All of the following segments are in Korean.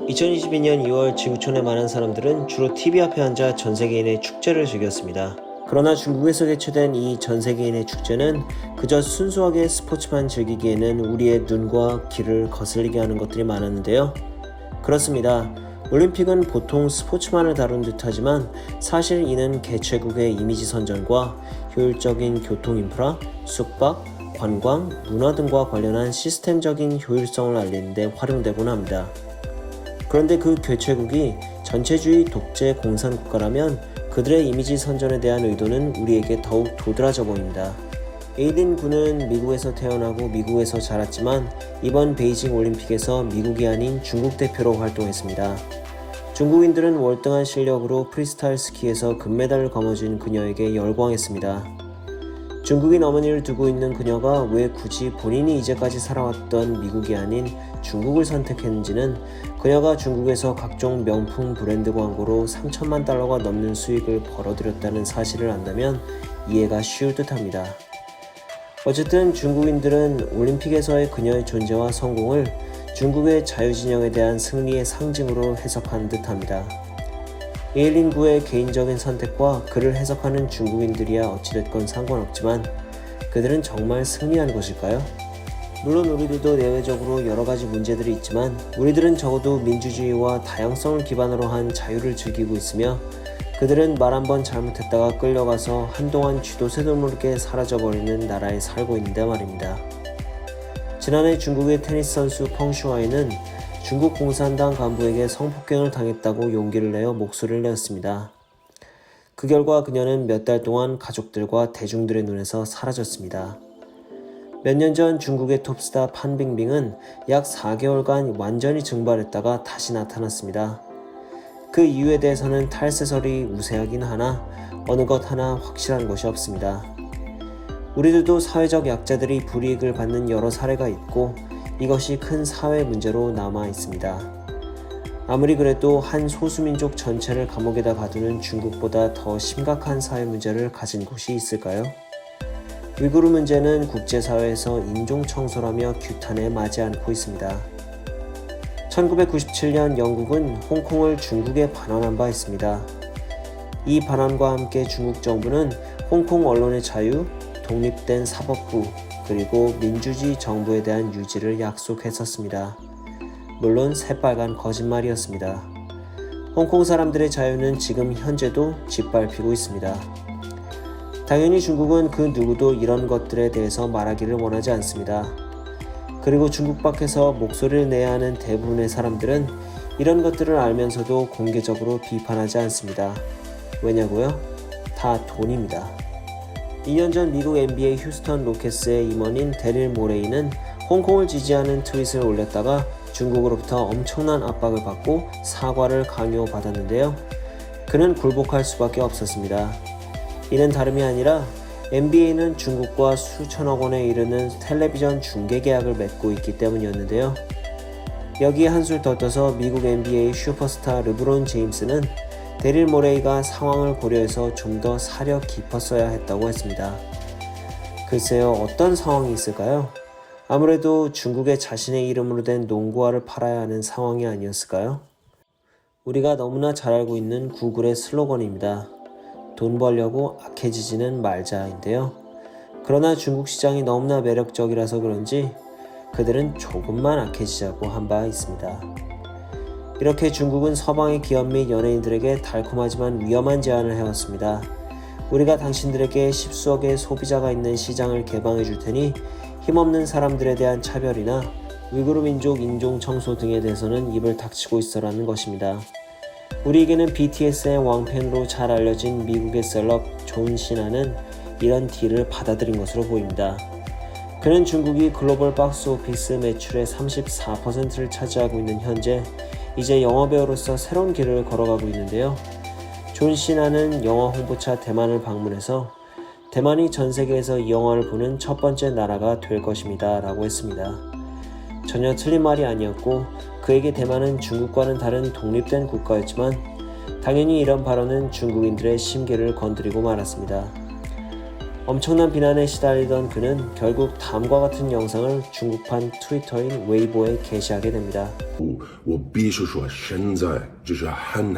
2022년 2월 지구촌의 많은 사람들은 주로 TV 앞에 앉아 전세계인의 축제를 즐겼습니다. 그러나 중국에서 개최된 이 전세계인의 축제는 그저 순수하게 스포츠만 즐기기에는 우리의 눈과 귀를 거슬리게 하는 것들이 많았는데요. 그렇습니다. 올림픽은 보통 스포츠만을 다룬 듯하지만 사실 이는 개최국의 이미지 선전과 효율적인 교통 인프라, 숙박, 관광, 문화 등과 관련한 시스템적인 효율성을 알리는 데 활용되곤 합니다. 그런데 그 개최국이 전체주의 독재 공산국가라면 그들의 이미지 선전에 대한 의도는 우리에게 더욱 도드라져 보입니다. 에이린 군은 미국에서 태어나고 미국에서 자랐지만 이번 베이징 올림픽에서 미국이 아닌 중국 대표로 활동했습니다. 중국인들은 월등한 실력으로 프리스타일 스키에서 금메달을 거머쥔 그녀에게 열광했습니다. 중국인 어머니를 두고 있는 그녀가 왜 굳이 본인이 이제까지 살아왔던 미국이 아닌 중국을 선택했는지는 그녀가 중국에서 각종 명품 브랜드 광고로 3천만 달러가 넘는 수익을 벌어들였다는 사실을 안다면 이해가 쉬울 듯합니다. 어쨌든 중국인들은 올림픽에서의 그녀의 존재와 성공을 중국의 자유진영에 대한 승리의 상징으로 해석한 듯합니다. 에일린 구의 개인적인 선택과 그를 해석하는 중국인들이야 어찌됐건 상관없지만 그들은 정말 승리한 것일까요? 물론 우리들도 내외적으로 여러가지 문제들이 있지만 우리들은 적어도 민주주의와 다양성을 기반으로 한 자유를 즐기고 있으며 그들은 말 한번 잘못했다가 끌려가서 한동안 쥐도 새도 모르게 사라져버리는 나라에 살고 있는데 말입니다. 지난해 중국의 테니스 선수 펑슈아이는 중국 공산당 간부에게 성폭행을 당했다고 용기를 내어 목소리를 내었습니다. 그 결과 그녀는 몇 달 동안 가족들과 대중들의 눈에서 사라졌습니다. 몇 년 전 중국의 톱스타 판빙빙은 약 4개월간 완전히 증발했다가 다시 나타났습니다. 그 이유에 대해서는 탈세설이 우세하긴 하나 어느 것 하나 확실한 것이 없습니다. 우리들도 사회적 약자들이 불이익을 받는 여러 사례가 있고 이것이 큰 사회 문제로 남아 있습니다. 아무리 그래도 한 소수민족 전체를 감옥에다 가두는 중국보다 더 심각한 사회 문제를 가진 곳이 있을까요? 위구르 문제는 국제사회에서 인종청소라며 규탄에 맞지 않고 있습니다. 1997년 영국은 홍콩을 중국에 반환한 바 있습니다. 이 반환과 함께 중국 정부는 홍콩 언론의 자유, 독립된 사법부, 그리고 민주주의 정부에 대한 유지를 약속했었습니다. 물론 새빨간 거짓말이었습니다. 홍콩 사람들의 자유는 지금 현재도 짓밟히고 있습니다. 당연히 중국은 그 누구도 이런 것들에 대해서 말하기를 원하지 않습니다. 그리고 중국 밖에서 목소리를 내야 하는 대부분의 사람들은 이런 것들을 알면서도 공개적으로 비판하지 않습니다. 왜냐고요? 다 돈입니다. 2년 전 미국 NBA 휴스턴 로켓스의 임원인 데릴 모레이는 홍콩을 지지하는 트윗을 올렸다가 중국으로부터 엄청난 압박을 받고 사과를 강요받았는데요. 그는 굴복할 수밖에 없었습니다. 이는 다름이 아니라 NBA는 중국과 수천억 원에 이르는 텔레비전 중계 계약을 맺고 있기 때문이었는데요. 여기에 한술 더 떠서 미국 NBA 슈퍼스타 르브론 제임스는 데릴 모레이가 상황을 고려해서 좀 더 사려 깊었어야 했다고 했습니다. 글쎄요, 어떤 상황이 있을까요? 아무래도 중국에 자신의 이름으로 된 농구화를 팔아야 하는 상황이 아니었을까요? 우리가 너무나 잘 알고 있는 구글의 슬로건입니다. 돈 벌려고 악해지지는 말자인데요. 그러나 중국 시장이 너무나 매력적이라서 그런지 그들은 조금만 악해지자고 한 바 있습니다. 이렇게 중국은 서방의 기업 및 연예인들에게 달콤하지만 위험한 제안을 해왔습니다. 우리가 당신들에게 10수억의 소비자가 있는 시장을 개방해 줄 테니 힘없는 사람들에 대한 차별이나 위구르 민족 인종 청소 등에 대해서는 입을 닥치고 있어라는 것입니다. 우리에게는 BTS의 왕팬으로 잘 알려진 미국의 셀럽 존 시나는 이런 딜을 받아들인 것으로 보입니다. 그는 중국이 글로벌 박스 오피스 매출의 34%를 차지하고 있는 현재 이제 영화배우로서 새로운 길을 걸어가고 있는데요. 존 시나는 영화 홍보차 대만을 방문해서 대만이 전 세계에서 이 영화를 보는 첫 번째 나라가 될 것입니다 라고 했습니다. 전혀 틀린 말이 아니었고 그에게 대만은 중국과는 다른 독립된 국가였지만 당연히 이런 발언은 중국인들의 심기를 건드리고 말았습니다. 엄청난 비난에 시달리던 그는 결국 다음과 같은 영상을 중국판 트위터인 웨이보에 게시하게 됩니다. 我必须说，现在就是很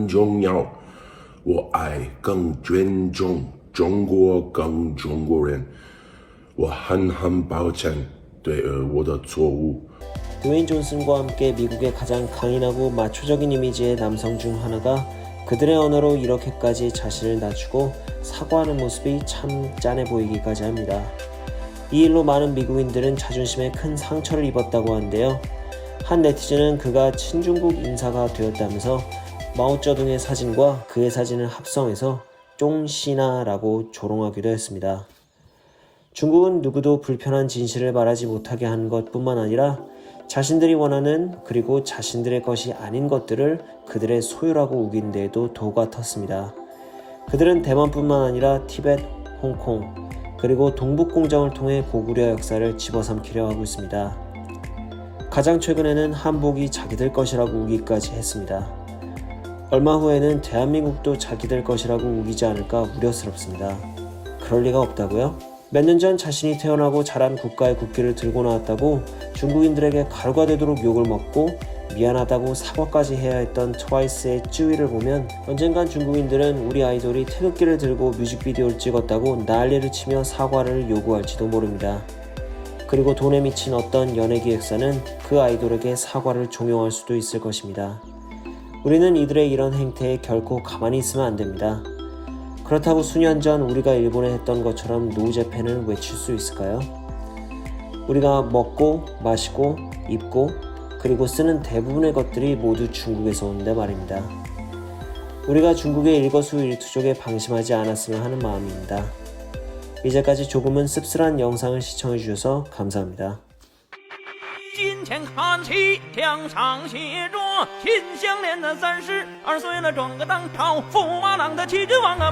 重要。我爱更尊重中国，更中国人。我很抱歉对我的错误。 드웨인 존슨과 함께 미국의 가장 강인하고 마초적인 이미지의 남성 중 하나가 그들의 언어로 이렇게까지 자신을 낮추고 사과하는 모습이 참 짠해 보이기까지 합니다. 이 일로 많은 미국인들은 자존심에 큰 상처를 입었다고 하는데요. 한 네티즌은 그가 친중국 인사가 되었다면서 마오쩌둥의 사진과 그의 사진을 합성해서 쫑시나라고 조롱하기도 했습니다. 중국은 누구도 불편한 진실을 말하지 못하게 한 것뿐만 아니라 자신들이 원하는 그리고 자신들의 것이 아닌 것들을 그들의 소유라고 우긴 데에도 도가 텄습니다. 그들은 대만뿐만 아니라 티벳, 홍콩, 그리고 동북공정을 통해 고구려 역사를 집어삼키려 하고 있습니다. 가장 최근에는 한복이 자기들 것이라고 우기까지 했습니다. 얼마 후에는 대한민국도 자기들 것이라고 우기지 않을까 우려스럽습니다. 그럴 리가 없다고요? 몇 년 전 자신이 태어나고 자란 국가의 국기를 들고 나왔다고 중국인들에게 가루가 되도록 욕을 먹고 미안하다고 사과까지 해야 했던 트와이스의 쯔위를 보면 언젠간 중국인들은 우리 아이돌이 태극기를 들고 뮤직비디오를 찍었다고 난리를 치며 사과를 요구할지도 모릅니다. 그리고 돈에 미친 어떤 연예기획사는 그 아이돌에게 사과를 종용할 수도 있을 것입니다. 우리는 이들의 이런 행태에 결코 가만히 있으면 안 됩니다. 그렇다고 수년 전 우리가 일본에 했던 것처럼 노제팬을 외칠 수 있을까요? 우리가 먹고 마시고 입고 그리고 쓰는 대부분의 것들이 모두 중국에서 오는데 말입니다. 우리가 중국의 일거수일투족에 방심하지 않았으면 하는 마음입니다. 이제까지 조금은 씁쓸한 영상을 시청해 주셔서 감사합니다. 金钱看齐，墙上写着“秦香莲的32岁了，转个当朝，驸马郎的旗帜王啊满。”